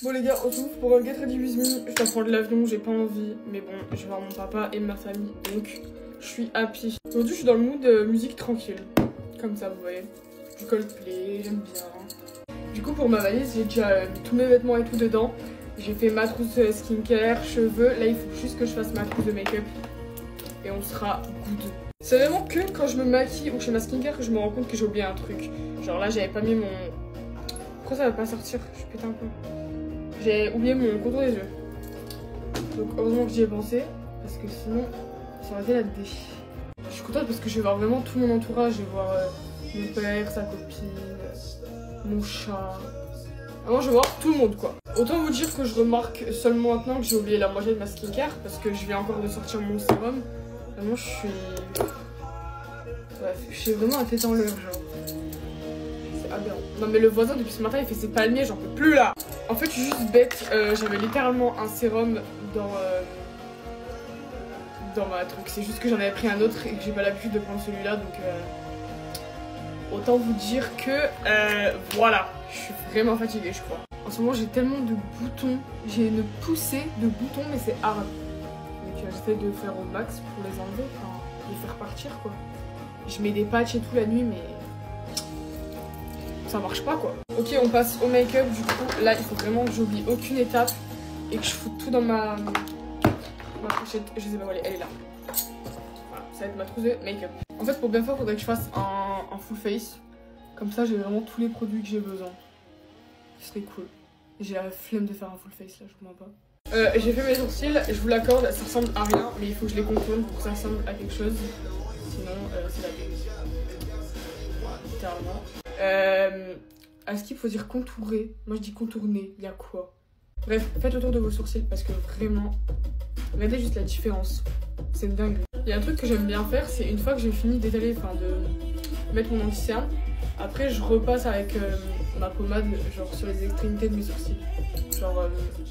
Bon les gars, on se retrouve pour un Get Ready With Me. Je dois prendre l'avion, j'ai pas envie. Mais bon, je vais voir mon papa et ma famille. Donc, je suis happy. Aujourd'hui, je suis dans le mood musique tranquille. Comme ça, vous voyez. Du Coldplay, j'aime bien. Du coup, pour ma valise, j'ai déjà mis tous mes vêtements et tout dedans. J'ai fait ma trousse skincare, cheveux. Là, il faut juste que je fasse ma trousse de make-up. Et on sera good. C'est vraiment que quand je me maquille ou que je fais ma skincare que je me rends compte que j'ai oublié un truc. Genre là, j'avais pas mis mon... Pourquoi ça va pas sortir? Je pète un peu. J'ai oublié mon contour des yeux. Donc heureusement que j'y ai pensé. Parce que sinon, ça aurait été la dé. Je suis contente parce que je vais voir vraiment tout mon entourage. Je vais voir mon père, sa copine, mon chat. Vraiment, je vais voir tout le monde quoi. Autant vous dire que je remarque seulement maintenant que j'ai oublié la moitié de ma skincare. Parce que je viens encore de sortir mon sérum. Vraiment, je suis... Bref, je suis vraiment à tête en l'air, genre. C'est aberrant. Non mais le voisin, depuis ce matin, il fait ses palmiers, j'en peux plus là. En fait, je suis juste bête. J'avais littéralement un sérum dans ma truc. C'est juste que j'en avais pris un autre et que j'ai pas l'habitude de prendre celui-là. Donc, autant vous dire que... voilà. Je suis vraiment fatiguée, je crois. En ce moment, j'ai tellement de boutons. J'ai une poussée de boutons, mais c'est hard. Donc j'essaie de faire au max pour les enlever, enfin les faire partir quoi. Je mets des patchs et tout la nuit mais ça marche pas quoi. Ok, on passe au make-up. Du coup là il faut vraiment que j'oublie aucune étape et que je foute tout dans ma pochette. Je sais pas où elle est là. Voilà, ça va être ma trousse de make-up. En fait pour bien faire il faudrait que je fasse un full face. Comme ça j'ai vraiment tous les produits que j'ai besoin. Ce serait cool. J'ai la flemme de faire un full face là, je comprends pas. J'ai fait mes sourcils, je vous l'accorde, ça ressemble à rien, mais il faut que je les contourne pour que ça ressemble à quelque chose. Sinon, c'est la vie. Voilà, littéralement. Est-ce qu'il faut dire contourer? Moi je dis contourner, il y a quoi? Bref, faites le tour de vos sourcils parce que vraiment, regardez juste la différence. C'est une dinguerie. Il y a un truc que j'aime bien faire, c'est une fois que j'ai fini d'étaler, enfin de mettre mon anti-cerne, après je repasse avec ma pommade genre sur les extrémités de mes sourcils. Genre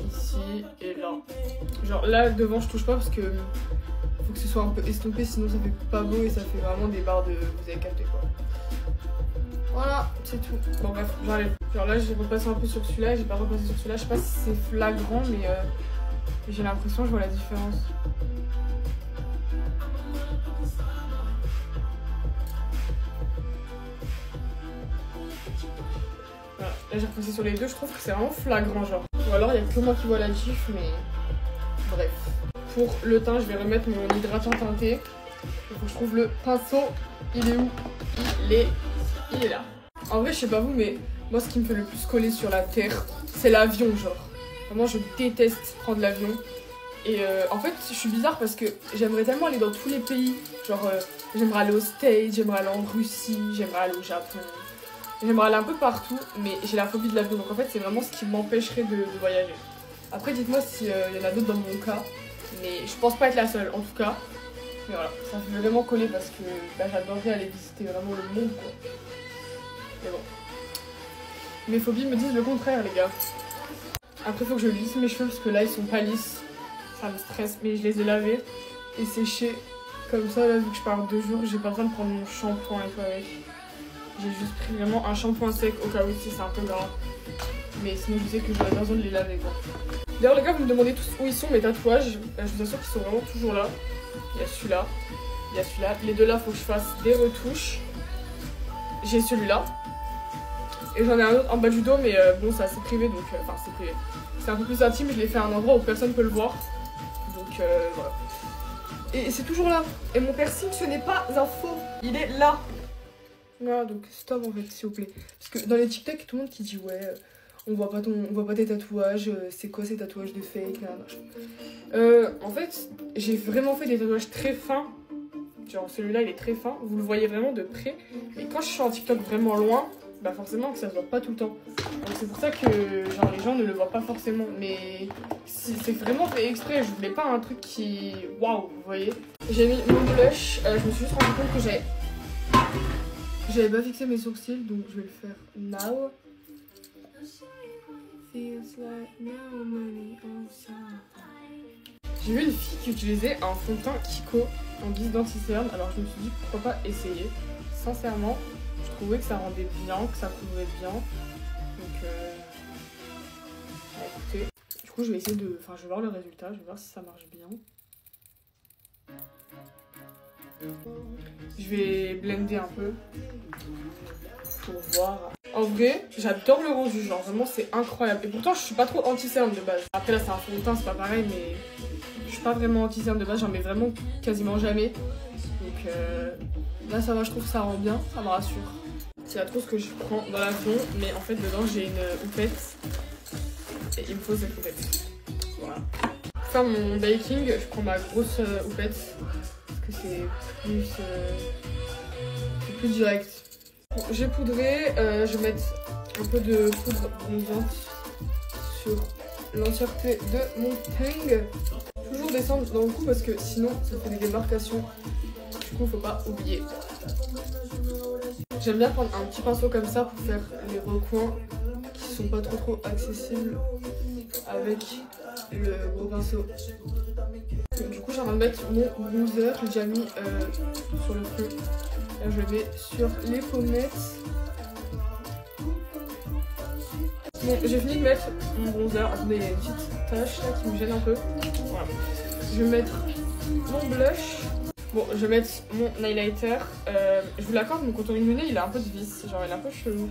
ici et là. Genre là devant je touche pas parce que faut que ce soit un peu estompé sinon ça fait pas beau et ça fait vraiment des barres de... Vous avez capté quoi. Voilà, c'est tout. Bon bref, j'arrive. Genre là j'ai repassé un peu sur celui-là, j'ai pas repassé sur celui-là. Je sais pas si c'est flagrant mais j'ai l'impression que je vois la différence. Voilà, là j'ai repassé sur les deux, je trouve que c'est vraiment flagrant genre. Ou alors il y a que moi qui vois la diff mais bref. Pour le teint je vais remettre mon hydratant teinté. Il faut que je trouve le pinceau. Il est où? Il est là. En vrai je sais pas vous mais moi ce qui me fait le plus coller sur la terre c'est l'avion genre. Vraiment je déteste prendre l'avion. Et en fait je suis bizarre parce que j'aimerais tellement aller dans tous les pays. Genre j'aimerais aller aux States, j'aimerais aller en Russie, j'aimerais aller au Japon. J'aimerais aller un peu partout, mais j'ai la phobie de l'avion, donc en fait c'est vraiment ce qui m'empêcherait de voyager. Après dites-moi s'il y en a d'autres dans mon cas, mais je pense pas être la seule en tout cas. Mais voilà, ça fait vraiment coller parce que bah, j'adorerais aller visiter vraiment le monde quoi. Mais bon. Mes phobies me disent le contraire les gars. Après faut que je lisse mes cheveux parce que là ils sont pas lisses. Ça me stresse, mais je les ai lavés et séchés. Comme ça là vu que je pars 2 jours, j'ai pas besoin de prendre mon shampoing et tout avec. J'ai juste pris vraiment un shampoing sec au cas où si c'est un peu grave. Mais sinon je sais que j'aurais besoin de les laver quoi. D'ailleurs les gars vous me demandez tous où ils sont mes tatouages. Je vous assure qu'ils sont vraiment toujours là. Il y a celui-là. Il y a celui-là. Les deux là faut que je fasse des retouches. J'ai celui-là. Et j'en ai un autre en bas du dos mais bon ça c'est privé donc... Enfin c'est privé. C'est un peu plus intime, je l'ai fait à un endroit où personne peut le voir. Donc voilà. Et c'est toujours là. Et mon piercing ce n'est pas un faux. Il est là. Voilà, donc stop en fait, s'il vous plaît. Parce que dans les TikTok, tout le monde qui dit ouais, on voit pas tes tatouages, c'est quoi ces tatouages de fake là, en fait, j'ai vraiment fait des tatouages très fins. Genre celui-là, il est très fin, vous le voyez vraiment de près. Mais quand je suis en TikTok vraiment loin, bah forcément que ça se voit pas tout le temps. Donc c'est pour ça que genre les gens ne le voient pas forcément. Mais c'est vraiment fait exprès, je voulais pas un truc qui... Waouh, vous voyez. J'ai mis mon blush, je me suis juste rendu compte que j'avais pas fixé mes sourcils, donc je vais le faire now. J'ai vu une fille qui utilisait un fond de teint Kiko en guise d'anti-cerne, alors je me suis dit pourquoi pas essayer. Sincèrement, je trouvais que ça rendait bien, que ça couvrait bien. Donc, coup, je vais essayer de... Enfin, je vais voir le résultat, je vais voir si ça marche bien. Je vais blender un peu pour voir. En vrai, j'adore le rendu, genre vraiment c'est incroyable. Et pourtant, je suis pas trop anti-cerne de base. Après là, c'est un fond de teint, c'est pas pareil, mais je suis pas vraiment anti-cerne de base, j'en mets vraiment quasiment jamais. Donc là, ça va, je trouve que ça rend bien, ça me rassure. S'il y a trop ce que je prends dans la fond, mais en fait, dedans, j'ai une houppette. Et il me faut cette houppette. Voilà. Pour faire mon baking, je prends ma grosse houppette. Parce que c'est plus direct. Bon, j'ai poudré, je vais mettre un peu de poudre bronzante sur l'entièreté de mon teint. Toujours descendre dans le cou parce que sinon ça fait des démarcations. Du coup faut pas oublier. J'aime bien prendre un petit pinceau comme ça pour faire les recoins qui sont pas trop accessibles avec le gros pinceau. Du coup j'ai envie de mettre mon bronzer, j'ai déjà mis sur le front. Là je le mets sur les pommettes. Bon, j'ai fini de mettre mon bronzer. Attendez, il y a une petite tache là qui me gêne un peu. Voilà. Je vais mettre mon blush. Bon, je vais mettre mon highlighter. Je vous l'accorde, mon contouring de nez il a un peu de vis. Genre il est un peu chelou.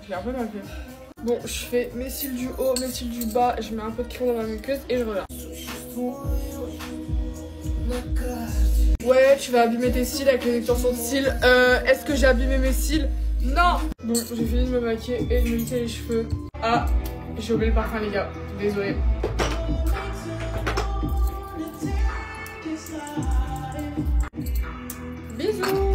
Je l'ai un peu mal fait. Bon, je fais mes cils du haut, mes cils du bas. Je mets un peu de crayon dans ma muqueuse et je reviens. Ouais, tu vas abîmer tes cils avec les extensions de cils. Est-ce que j'ai abîmé mes cils? Non. Bon, j'ai fini de me maquiller et de me lisser les cheveux. Ah, j'ai oublié le parfum les gars. Désolée. Bisous.